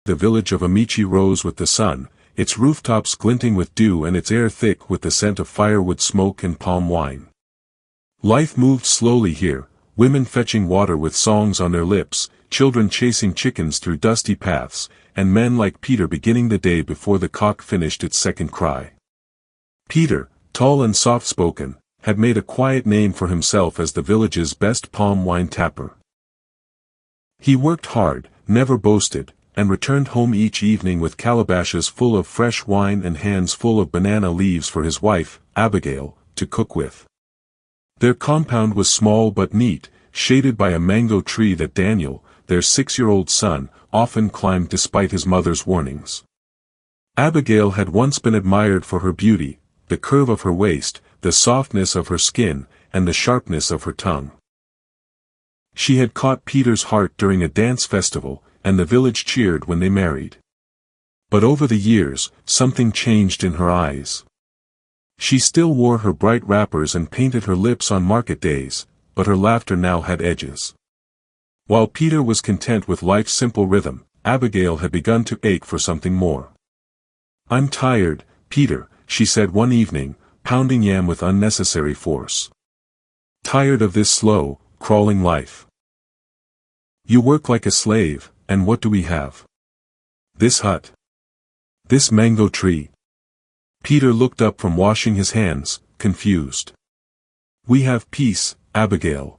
the village of Amici rose with the sun, its rooftops glinting with dew and its air thick with the scent of firewood smoke and palm wine. Life moved slowly here, women fetching water with songs on their lips, children chasing chickens through dusty paths, and men like Peter beginning the day before the cock finished its second cry. Peter, tall and soft-spoken, had made a quiet name for himself as the village's best palm wine tapper. He worked hard, never boasted, and returned home each evening with calabashes full of fresh wine and hands full of banana leaves for his wife, Abigail, to cook with. Their compound was small but neat, shaded by a mango tree that Daniel, their 6-year-old son, often climbed despite his mother's warnings. Abigail had once been admired for her beauty, the curve of her waist, the softness of her skin, and the sharpness of her tongue. She had caught Peter's heart during a dance festival, and the village cheered when they married. But over the years, something changed in her eyes. She still wore her bright wrappers and painted her lips on market days, but her laughter now had edges. While Peter was content with life's simple rhythm, Abigail had begun to ache for something more. "I'm tired, Peter," she said one evening, pounding yam with unnecessary force. "Tired of this slow, crawling life. You work like a slave, and what do we have? This hut. This mango tree." Peter looked up from washing his hands, confused. "We have peace, Abigail.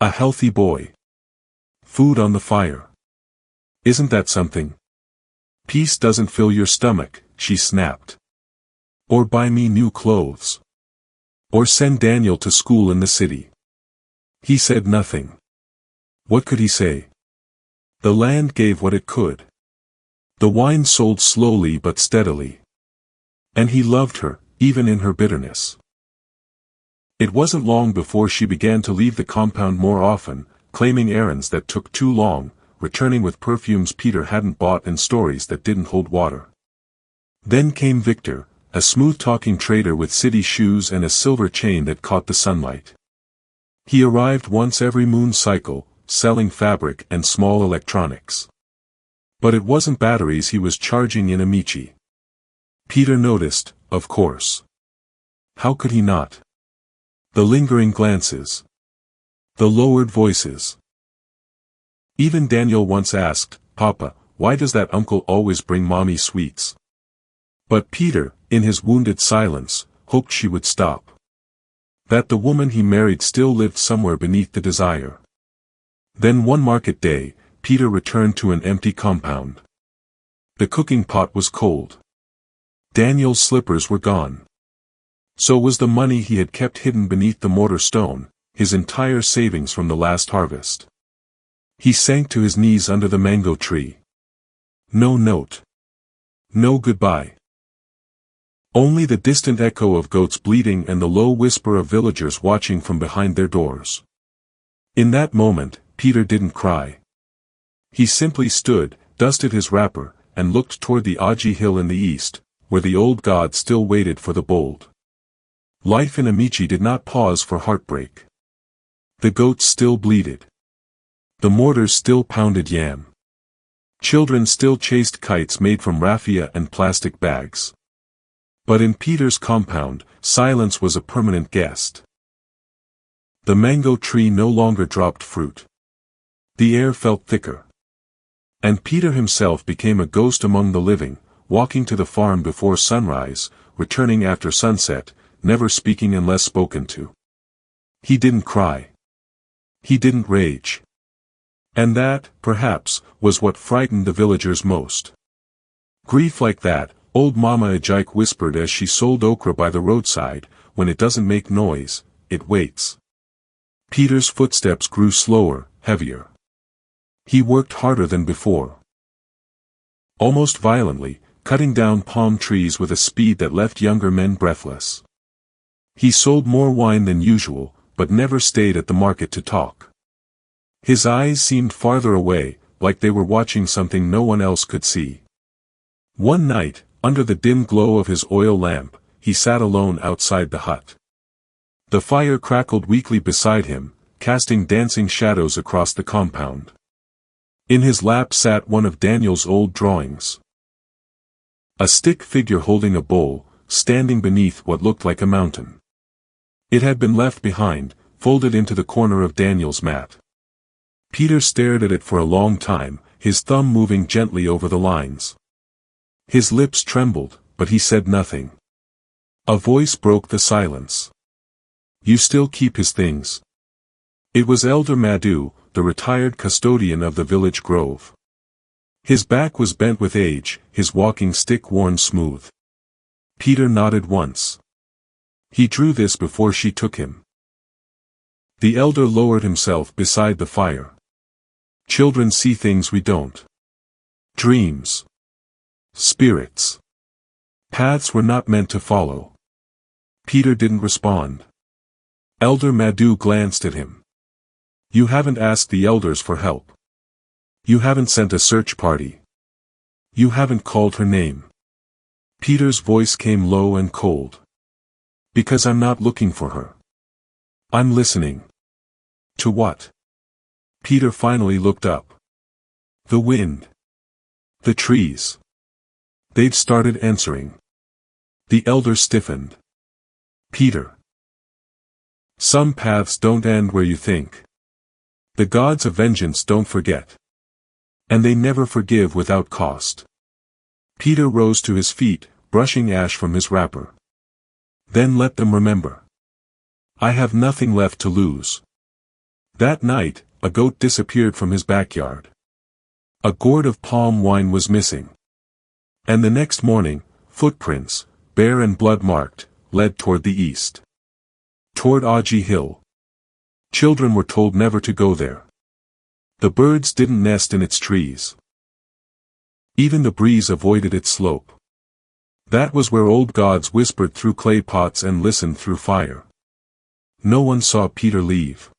A healthy boy. Food on the fire. Isn't that something?" "Peace doesn't fill your stomach," she snapped. "Or buy me new clothes. Or send Daniel to school in the city." He said nothing. What could he say? The land gave what it could. The wine sold slowly but steadily. And he loved her, even in her bitterness. It wasn't long before she began to leave the compound more often, claiming errands that took too long, returning with perfumes Peter hadn't bought and stories that didn't hold water. Then came Victor, a smooth-talking trader with city shoes and a silver chain that caught the sunlight. He arrived once every moon cycle, selling fabric and small electronics. But it wasn't batteries he was charging in Amici. Peter noticed, of course. How could he not? The lingering glances. The lowered voices. Even Daniel once asked, "Papa, why does that uncle always bring mommy sweets?" But Peter, in his wounded silence, hoped she would stop. That the woman he married still lived somewhere beneath the desire. Then one market day, Peter returned to an empty compound. The cooking pot was cold. Daniel's slippers were gone. So was the money he had kept hidden beneath the mortar stone, his entire savings from the last harvest. He sank to his knees under the mango tree. No note. No goodbye. Only the distant echo of goats bleating and the low whisper of villagers watching from behind their doors. In that moment, Peter didn't cry. He simply stood, dusted his wrapper, and looked toward the Oji Hill in the east, where the old god still waited for the bold. Life in Amici did not pause for heartbreak. The goats still bleated. The mortars still pounded yam. Children still chased kites made from raffia and plastic bags. But in Peter's compound, silence was a permanent guest. The mango tree no longer dropped fruit. The air felt thicker. And Peter himself became a ghost among the living, walking to the farm before sunrise, returning after sunset, never speaking unless spoken to. He didn't cry. He didn't rage. And that, perhaps, was what frightened the villagers most. Grief like that, old Mama Ajike whispered as she sold okra by the roadside, when it doesn't make noise, it waits. Peter's footsteps grew slower, heavier. He worked harder than before. Almost violently, cutting down palm trees with a speed that left younger men breathless. He sold more wine than usual, but never stayed at the market to talk. His eyes seemed farther away, like they were watching something no one else could see. One night, under the dim glow of his oil lamp, he sat alone outside the hut. The fire crackled weakly beside him, casting dancing shadows across the compound. In his lap sat one of Daniel's old drawings. A stick figure holding a bowl, standing beneath what looked like a mountain. It had been left behind, folded into the corner of Daniel's mat. Peter stared at it for a long time, his thumb moving gently over the lines. His lips trembled, but he said nothing. A voice broke the silence. "You still keep his things?" It was Elder Madhu, the retired custodian of the village grove. His back was bent with age, his walking stick worn smooth. Peter nodded once. He drew this before she took him. The elder lowered himself beside the fire. "Children see things we don't. Dreams. Spirits. Paths we're not meant to follow." Peter didn't respond. Elder Madhu glanced at him. "You haven't asked the elders for help. You haven't sent a search party. You haven't called her name." Peter's voice came low and cold. "Because I'm not looking for her. I'm listening." "To what?" Peter finally looked up. "The wind. The trees. They've started answering." The elder stiffened. "Peter. Some paths don't end where you think. The gods of vengeance don't forget. And they never forgive without cost." Peter rose to his feet, brushing ash from his wrapper. "Then let them remember. I have nothing left to lose." That night, a goat disappeared from his backyard. A gourd of palm wine was missing. And the next morning, footprints, bare and blood-marked, led toward the east. Toward Oji Hill. Children were told never to go there. The birds didn't nest in its trees. Even the breeze avoided its slope. That was where old gods whispered through clay pots and listened through fire. No one saw Peter leave.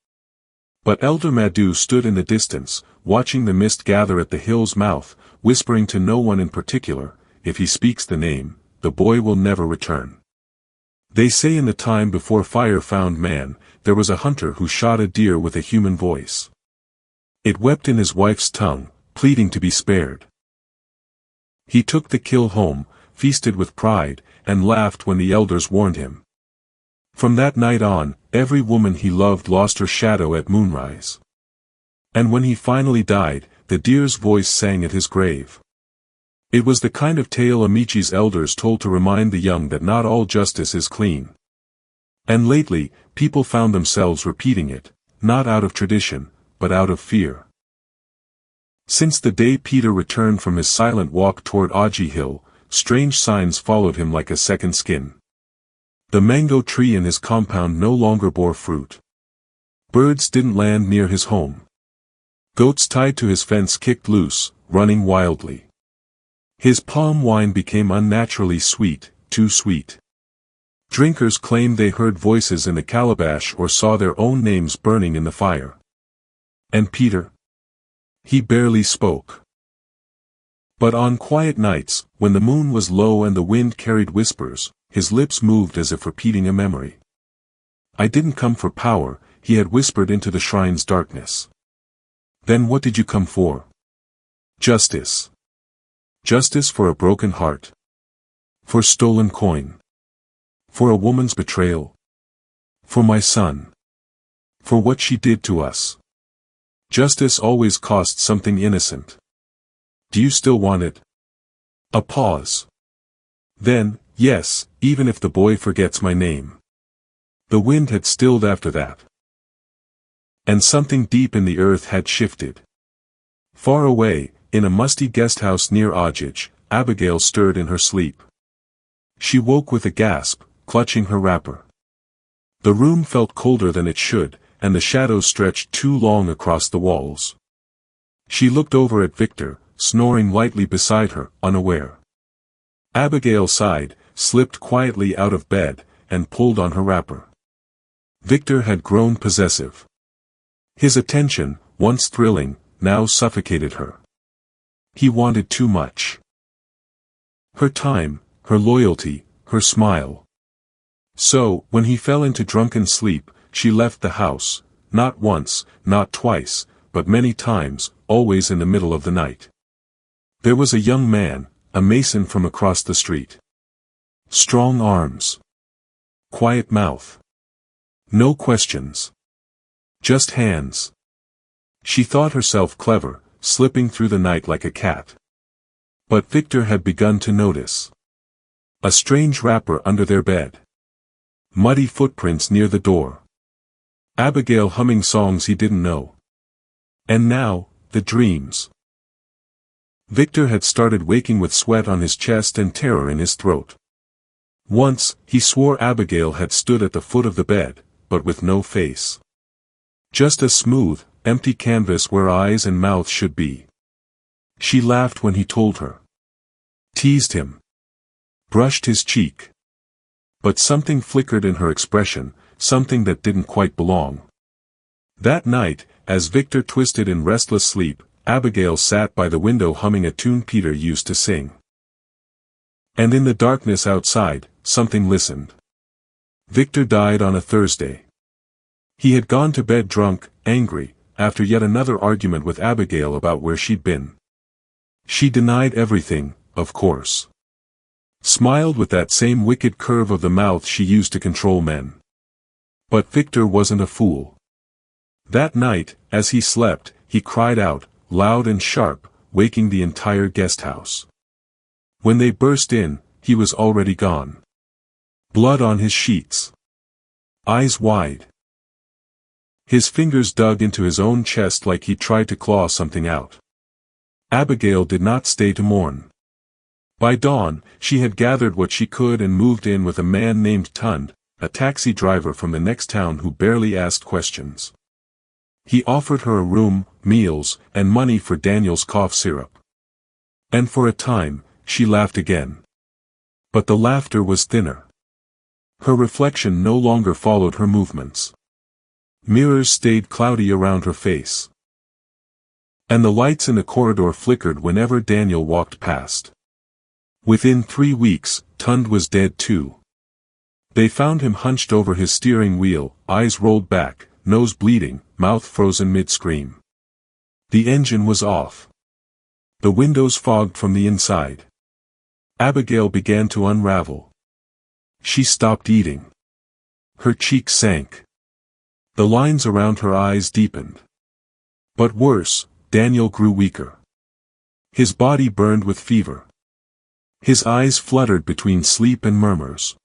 But Elder Madhu stood in the distance, watching the mist gather at the hill's mouth, whispering to no one in particular, "If he speaks the name, the boy will never return." They say in the time before fire found man, there was a hunter who shot a deer with a human voice. It wept in his wife's tongue, pleading to be spared. He took the kill home, feasted with pride, and laughed when the elders warned him. From that night on, every woman he loved lost her shadow at moonrise. And when he finally died, the deer's voice sang at his grave. It was the kind of tale Amichi's elders told to remind the young that not all justice is clean. And lately, people found themselves repeating it, not out of tradition, but out of fear. Since the day Peter returned from his silent walk toward Oji Hill, strange signs followed him like a second skin. The mango tree in his compound no longer bore fruit. Birds didn't land near his home. Goats tied to his fence kicked loose, running wildly. His palm wine became unnaturally sweet, too sweet. Drinkers claimed they heard voices in the calabash or saw their own names burning in the fire. And Peter? He barely spoke. But on quiet nights, when the moon was low and the wind carried whispers, his lips moved as if repeating a memory. "I didn't come for power," he had whispered into the shrine's darkness. "Then what did you come for?" "Justice. Justice for a broken heart. For stolen coin. For a woman's betrayal. For my son. For what she did to us. Justice always costs something innocent. Do you still want it?" A pause. "Then, yes, even if the boy forgets my name." The wind had stilled after that. And something deep in the earth had shifted. Far away, in a musty guesthouse near Ojij, Abigail stirred in her sleep. She woke with a gasp, clutching her wrapper. The room felt colder than it should, and the shadows stretched too long across the walls. She looked over at Victor, snoring lightly beside her, unaware. Abigail sighed, slipped quietly out of bed, and pulled on her wrapper. Victor had grown possessive. His attention, once thrilling, now suffocated her. He wanted too much. Her time, her loyalty, her smile. So, when he fell into drunken sleep, she left the house, not once, not twice, but many times, always in the middle of the night. There was a young man, a mason from across the street. Strong arms. Quiet mouth. No questions. Just hands. She thought herself clever, slipping through the night like a cat. But Victor had begun to notice. A strange wrapper under their bed. Muddy footprints near the door. Abigail humming songs he didn't know. And now, the dreams. Victor had started waking with sweat on his chest and terror in his throat. Once, he swore Abigail had stood at the foot of the bed, but with no face. Just a smooth, empty canvas where eyes and mouth should be. She laughed when he told her. Teased him. Brushed his cheek. But something flickered in her expression, something that didn't quite belong. That night, as Victor twisted in restless sleep, Abigail sat by the window humming a tune Peter used to sing. And in the darkness outside, something listened. Victor died on a Thursday. He had gone to bed drunk, angry, after yet another argument with Abigail about where she'd been. She denied everything, of course. Smiled with that same wicked curve of the mouth she used to control men. But Victor wasn't a fool. That night, as he slept, he cried out, loud and sharp, waking the entire guest house. When they burst in, he was already gone. Blood on his sheets. Eyes wide. His fingers dug into his own chest like he tried to claw something out. Abigail did not stay to mourn. By dawn, she had gathered what she could and moved in with a man named Tund, a taxi driver from the next town who barely asked questions. He offered her a room, meals, and money for Daniel's cough syrup. And for a time, she laughed again. But the laughter was thinner. Her reflection no longer followed her movements. Mirrors stayed cloudy around her face. And the lights in the corridor flickered whenever Daniel walked past. Within 3 weeks, Tund was dead too. They found him hunched over his steering wheel, eyes rolled back, nose bleeding, mouth frozen mid-scream. The engine was off. The windows fogged from the inside. Abigail began to unravel. She stopped eating. Her cheeks sank. The lines around her eyes deepened. But worse, Daniel grew weaker. His body burned with fever. His eyes fluttered between sleep and murmurs.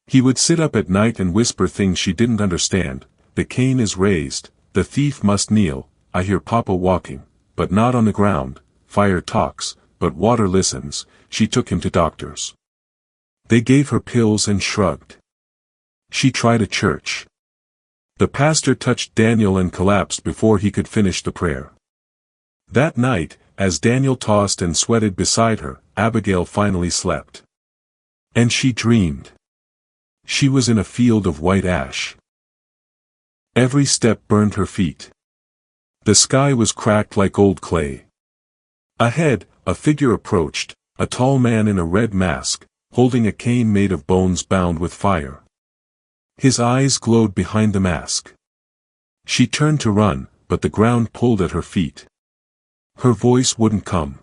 He would sit up at night and whisper things she didn't understand. The cane is raised, the thief must kneel, I hear Papa walking, but not on the ground, fire talks, but water listens. She took him to doctors. They gave her pills and shrugged. She tried a church. The pastor touched Daniel and collapsed before he could finish the prayer. That night, as Daniel tossed and sweated beside her, Abigail finally slept. And she dreamed. She was in a field of white ash. Every step burned her feet. The sky was cracked like old clay. Ahead, a figure approached, a tall man in a red mask, holding a cane made of bones bound with fire. His eyes glowed behind the mask. She turned to run, but the ground pulled at her feet. Her voice wouldn't come.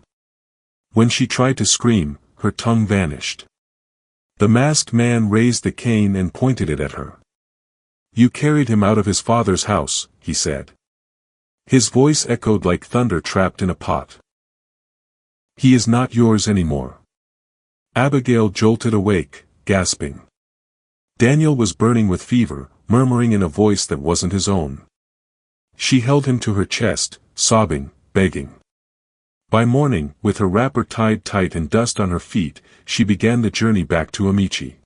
When she tried to scream, her tongue vanished. The masked man raised the cane and pointed it at her. You carried him out of his father's house, he said. His voice echoed like thunder trapped in a pot. He is not yours anymore. Abigail jolted awake, gasping. Daniel was burning with fever, murmuring in a voice that wasn't his own. She held him to her chest, sobbing, begging. By morning, with her wrapper tied tight and dust on her feet, she began the journey back to Amici.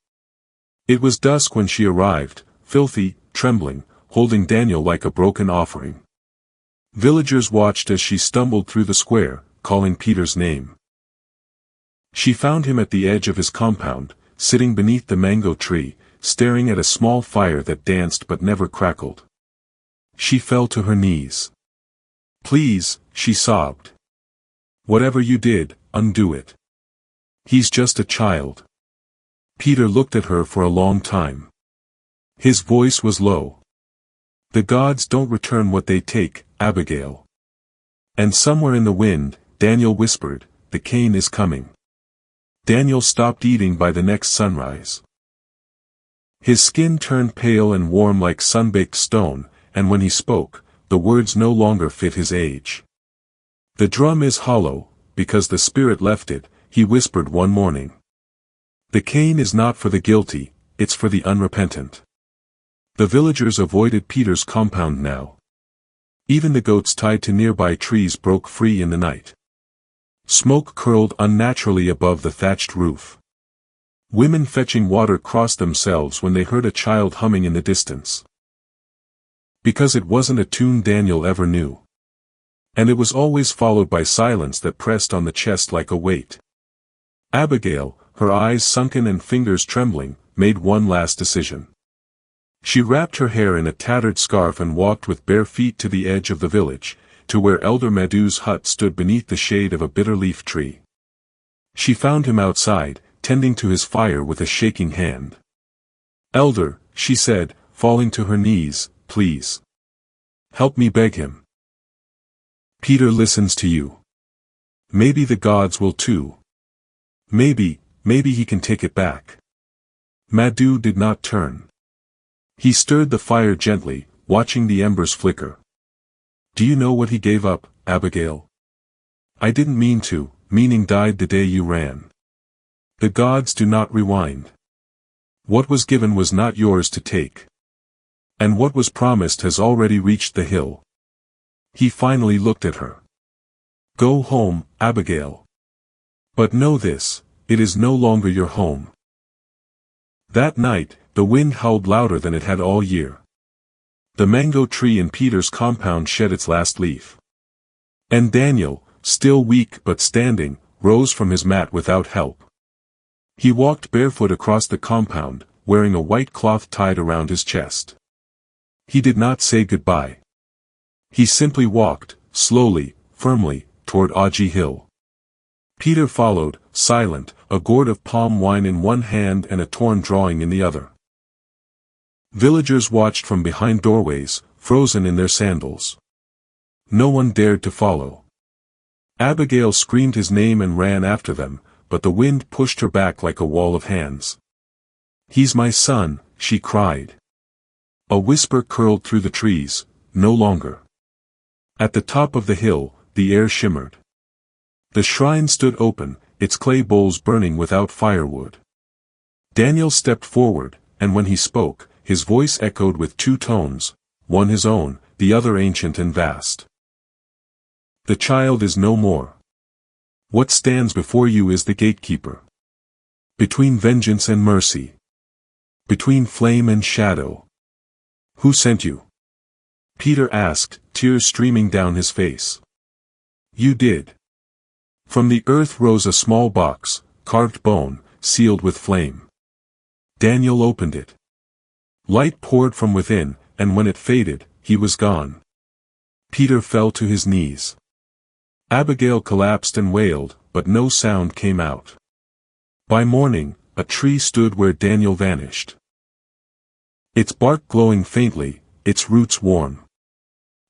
It was dusk when she arrived, filthy, trembling, holding Daniel like a broken offering. Villagers watched as she stumbled through the square, calling Peter's name. She found him at the edge of his compound, sitting beneath the mango tree, staring at a small fire that danced but never crackled. She fell to her knees. Please, she sobbed. Whatever you did, undo it. He's just a child. Peter looked at her for a long time. His voice was low. The gods don't return what they take, Abigail. And somewhere in the wind, Daniel whispered, the Cain is coming. Daniel stopped eating by the next sunrise. His skin turned pale and warm like sun-baked stone, and when he spoke, the words no longer fit his age. The drum is hollow, because the spirit left it, he whispered one morning. The cane is not for the guilty, it's for the unrepentant. The villagers avoided Peter's compound now. Even the goats tied to nearby trees broke free in the night. Smoke curled unnaturally above the thatched roof. Women fetching water crossed themselves when they heard a child humming in the distance. Because it wasn't a tune Daniel ever knew. And it was always followed by silence that pressed on the chest like a weight. Abigail, her eyes sunken and fingers trembling, made one last decision. She wrapped her hair in a tattered scarf and walked with bare feet to the edge of the village, to where Elder Madhu's hut stood beneath the shade of a bitter leaf tree. She found him outside, tending to his fire with a shaking hand. Elder, she said, falling to her knees, please. Help me beg him. Peter listens to you. Maybe the gods will too. Maybe he can take it back. Madhu did not turn. He stirred the fire gently, watching the embers flicker. Do you know what he gave up, Abigail? I didn't mean to, meaning died the day you ran. The gods do not rewind. What was given was not yours to take. And what was promised has already reached the hill. He finally looked at her. Go home, Abigail. But know this, it is no longer your home. That night, the wind howled louder than it had all year. The mango tree in Peter's compound shed its last leaf. And Daniel, still weak but standing, rose from his mat without help. He walked barefoot across the compound, wearing a white cloth tied around his chest. He did not say goodbye. He simply walked, slowly, firmly, toward Oji Hill. Peter followed, silent, a gourd of palm wine in one hand and a torn drawing in the other. Villagers watched from behind doorways, frozen in their sandals. No one dared to follow. Abigail screamed his name and ran after them, but the wind pushed her back like a wall of hands. He's my son, she cried. A whisper curled through the trees, no longer. At the top of the hill, the air shimmered. The shrine stood open, its clay bowls burning without firewood. Daniel stepped forward, and when he spoke, his voice echoed with two tones, one his own, the other ancient and vast. The child is no more. What stands before you is the gatekeeper. Between vengeance and mercy. Between flame and shadow. Who sent you? Peter asked, tears streaming down his face. You did. From the earth rose a small box, carved bone, sealed with flame. Daniel opened it. Light poured from within, and when it faded, he was gone. Peter fell to his knees. Abigail collapsed and wailed, but no sound came out. By morning, a tree stood where Daniel vanished. Its bark glowing faintly, its roots warm.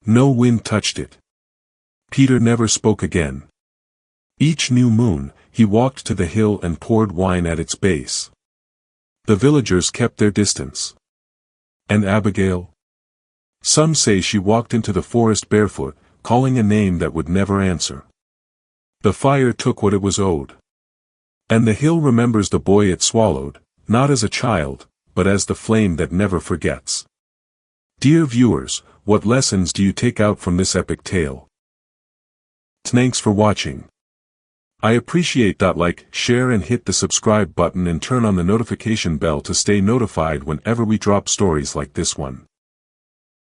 No wind touched it. Peter never spoke again. Each new moon, he walked to the hill and poured wine at its base. The villagers kept their distance. And Abigail? Some say she walked into the forest barefoot, calling a name that would never answer. The fire took what it was owed. And the hill remembers the boy it swallowed, not as a child, but as the flame that never forgets. Dear viewers, what lessons do you take out from this epic tale? Thanks for watching. I appreciate that. Like, share and hit the subscribe button and turn on the notification bell to stay notified whenever we drop stories like this one.